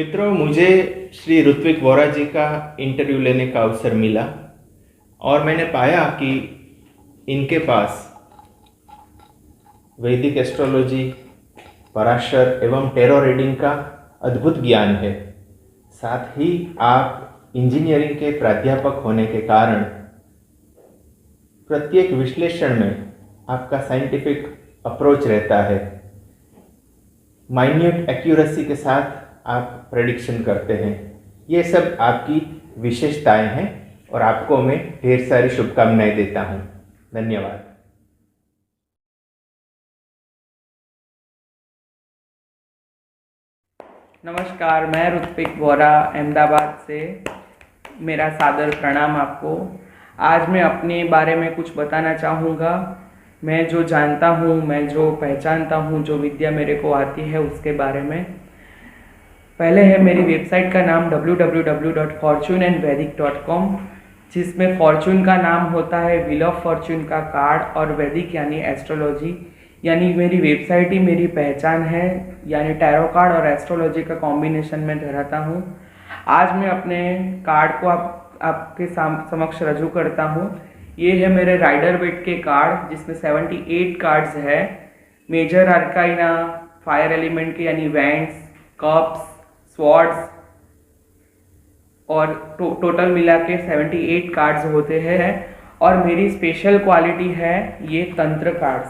मित्रों, मुझे श्री ऋत्विक वोरा जी का इंटरव्यू लेने का अवसर मिला और मैंने पाया कि इनके पास वैदिक एस्ट्रोलॉजी, पराशर एवं टेरो रीडिंग का अद्भुत ज्ञान है। साथ ही आप इंजीनियरिंग के प्राध्यापक होने के कारण प्रत्येक विश्लेषण में आपका साइंटिफिक अप्रोच रहता है। माइन्यूट एक्यूरेसी के साथ आप प्रेडिक्शन करते हैं। ये सब आपकी विशेषताएं हैं और आपको मैं ढेर सारी शुभकामनाएं देता हूं। धन्यवाद। नमस्कार, मैं ऋत्विक वोरा अहमदाबाद से। मेरा सादर प्रणाम आपको। आज मैं अपने बारे में कुछ बताना चाहूँगा। मैं जो जानता हूँ, मैं जो पहचानता हूँ, जो विद्या मेरे को आती है उसके बारे में। पहले है मेरी वेबसाइट का नाम www.fortuneandvedic.com, जिसमें फॉर्चून का नाम होता है व्हील ऑफ फॉर्चून का कार्ड और वैदिक यानी एस्ट्रोलॉजी। यानी मेरी वेबसाइट ही मेरी पहचान है, यानी टैरो कार्ड और एस्ट्रोलॉजी का कॉम्बिनेशन में धराता हूँ। आज मैं अपने कार्ड को आपके समक्ष रजू करता हूँ। ये है मेरे राइडर वेट के कार्ड, जिसमें 78 कार्ड्स है। मेजर आर्काइना, फायर एलिमेंट के यानी वैंड्स, कप्स, स्वॉर्ड्स और टोटल मिला के 78 कार्ड्स होते हैं। और मेरी स्पेशल क्वालिटी है ये तंत्र कार्ड्स,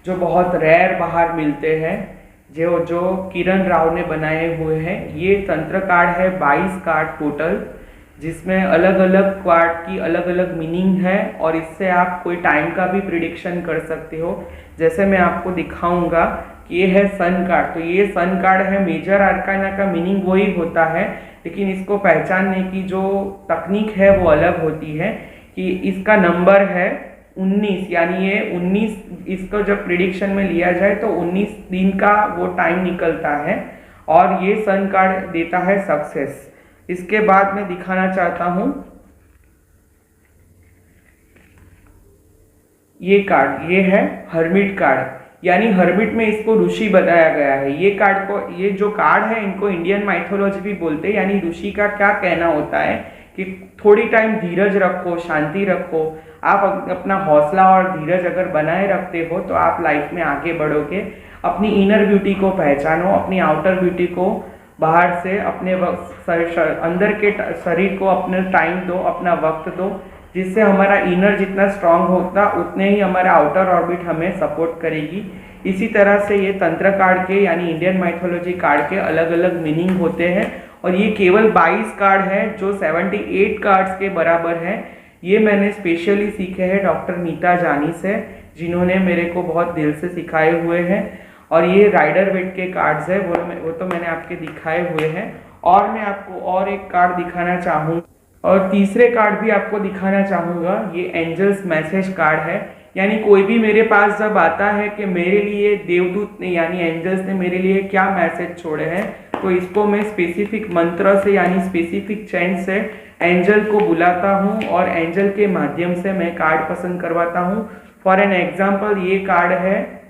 जो बहुत रेयर बाहर मिलते हैं, जो किरण राव ने बनाए हुए हैं। ये तंत्र कार्ड है 22 कार्ड टोटल, जिसमें अलग अलग कार्ड की अलग अलग मीनिंग है और इससे आप कोई टाइम का भी प्रिडिक्शन कर सकते हो। जैसे मैं आपको दिखाऊंगा कि ये है सन कार्ड। तो ये सन कार्ड है। मेजर आर्काना का मीनिंग वही होता है, लेकिन इसको पहचानने की जो तकनीक है वो अलग होती है। कि इसका नंबर है 19, यानी ये 19, इसको जब प्रिडिक्शन में लिया जाए तो 19 दिन का वो टाइम निकलता है और ये सन कार्ड देता है सक्सेस। इसके बाद मैं दिखाना चाहता हूं ये कार्ड। ये है हर्मिट कार्ड, यानी हर्मिट में इसको ऋषि बताया गया है। ये कार्ड को, ये जो कार्ड है, इनको इंडियन माइथोलॉजी भी बोलते हैं। यानी ऋषि का क्या कहना होता है कि थोड़ी टाइम धीरज रखो, शांति रखो। आप अपना हौसला और धीरज अगर बनाए रखते हो तो आप लाइफ में आगे बढ़ोगे। अपनी इनर ब्यूटी को पहचानो, अपनी आउटर ब्यूटी को बाहर से अपने अंदर के शरीर को अपने टाइम दो, अपना वक्त दो, जिससे हमारा इनर जितना स्ट्रांग होता उतने ही हमारा आउटर ऑर्बिट हमें सपोर्ट करेगी। इसी तरह से ये तंत्र कार्ड के यानी इंडियन माइथोलॉजी कार्ड के अलग अलग मीनिंग होते हैं और ये केवल 22 कार्ड है जो 78 कार्ड्स के बराबर है। ये मैंने स्पेशली सीखे हैं डॉक्टर नीता जानी से, जिन्होंने मेरे को बहुत दिल से सिखाए हुए हैं। और ये राइडर वेट के कार्ड्स है, वो तो मैंने आपके दिखाए हुए हैं। और मैं आपको और एक कार्ड दिखाना चाहूँगा और तीसरे कार्ड भी आपको दिखाना चाहूँगा। ये एंजल्स मैसेज कार्ड है, यानी कोई भी मेरे पास जब आता है कि मेरे लिए देवदूत ने यानी एंजल्स ने मेरे लिए क्या मैसेज छोड़े हैं, तो इसको मैं स्पेसिफिक मंत्र से यानी स्पेसिफिक चैंट से एंजल को बुलाता हूँ और एंजल के माध्यम से मैं कार्ड पसंद करवाता हूँ। फॉर एन एग्जाम्पल, ये कार्ड है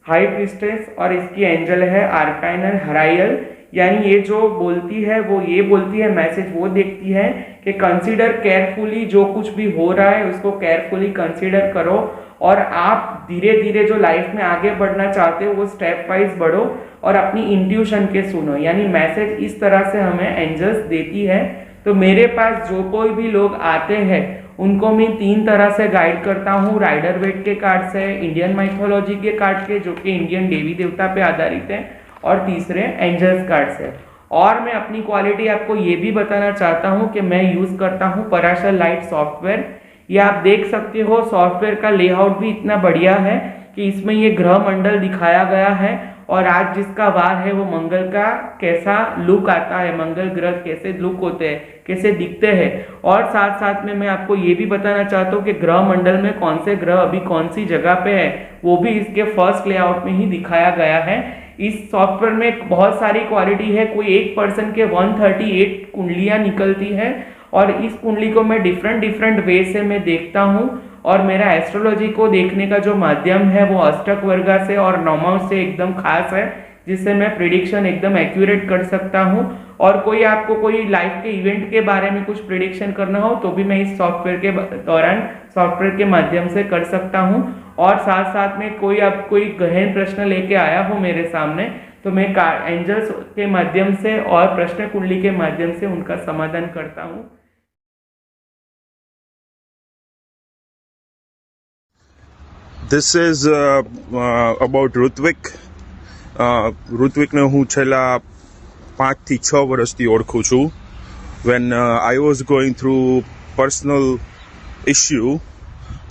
हाई प्रिस्टेस और इसकी एंजल है आर्काइनल हराइल। यानी ये जो बोलती है वो ये बोलती है, मैसेज वो देखती है कि कंसीडर केयरफुली, जो कुछ भी हो रहा है उसको केयरफुली कंसीडर करो और आप धीरे धीरे जो लाइफ में आगे बढ़ना चाहते हो वो स्टेप वाइज बढ़ो और अपनी इंट्यूशन के सुनो। यानी मैसेज इस तरह से हमें एंजल्स देती है। तो मेरे पास जो कोई भी लोग आते हैं उनको मैं 3 तरह से गाइड करता हूँ। राइडर वेट के कार्ड से, इंडियन माइथोलॉजी के कार्ड के जो कि इंडियन देवी देवता पे आधारित है, और तीसरे एंजल्स कार्ड से। और मैं अपनी क्वालिटी आपको ये भी बताना चाहता हूँ कि मैं यूज़ करता हूँ पराशर लाइट सॉफ्टवेयर। ये आप देख सकते हो, सॉफ्टवेयर का लेआउट भी इतना बढ़िया है कि इसमें ये ग्रह मंडल दिखाया गया है और आज जिसका वार है वो मंगल का कैसा लुक आता है, मंगल ग्रह कैसे लुक होते हैं, कैसे दिखते हैं। और साथ साथ में मैं आपको ये भी बताना चाहता हूँ कि ग्रह मंडल में कौन से ग्रह अभी कौन सी जगह पे है, वो भी इसके फर्स्ट लेआउट में ही दिखाया गया है। इस सॉफ्टवेयर में बहुत सारी क्वालिटी है। कोई एक पर्सन के 138 कुंडलियाँ निकलती है और इस कुंडली को मैं डिफरेंट वे से मैं देखता हूँ। और मेरा एस्ट्रोलॉजी को देखने का जो माध्यम है वो अष्टक वर्गा से और नौमांश से एकदम खास है, जिससे मैं प्रिडिक्शन एकदम एक्यूरेट कर सकता हूँ। और कोई आपको कोई लाइफ के इवेंट के बारे में कुछ प्रिडिक्शन करना हो तो भी मैं इस सॉफ्टवेयर के दौरान सॉफ्टवेयर के माध्यम से कर सकता हूँ। और साथ साथ में कोई आप कोई गहन प्रश्न लेके आया हो मेरे सामने तो मैं एंजल्स के माध्यम से और प्रश्न कुंडली के माध्यम से उनका समाधान करता हूँ। This is about Hrithik. ઋત્વિકને હું છેલ્લા 5 થી 6 વર્ષથી ઓળખું છું. When I was going through personal issue,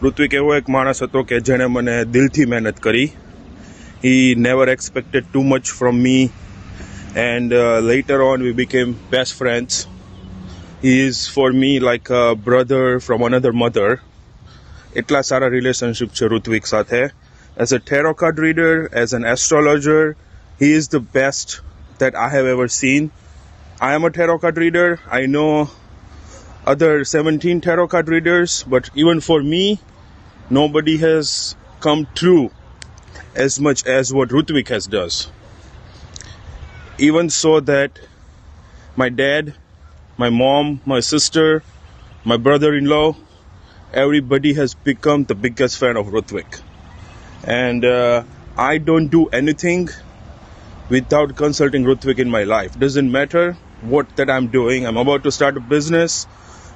Hrithik એવો એક માણસ હતો કે જેણે મને દિલથી મહેનત કરી. He never expected too much from me, and later on we became best friends. He is for me like a brother from another mother. એટલા સારા રિલેશનશિપ છે ઋત્વિક સાથે. As a tarot card reader, as an astrologer, he is the best that I have ever seen. I am a tarot card reader. I know other 17 tarot card readers, but even for me, nobody has come true as much as what Hrithik has does. Even so that my dad, my mom, my sister, my brother-in-law, everybody has become the biggest fan of Hrithik. And I don't do anything without consulting Hrithik in my life. Doesn't matter what that I'm doing. I'm about to start a business,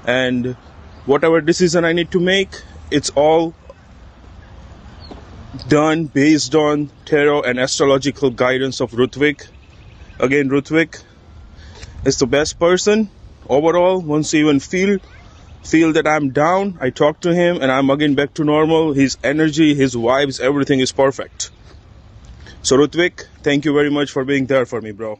and whatever decision I need to make, it's all done based on tarot and astrological guidance of Hrithik. Again, Hrithik is the best person overall. Once you even feel that I'm down, I talk to him and I'm again back to normal. His energy, his vibes, everything is perfect. So Hrithik, thank you very much for being there for me, bro.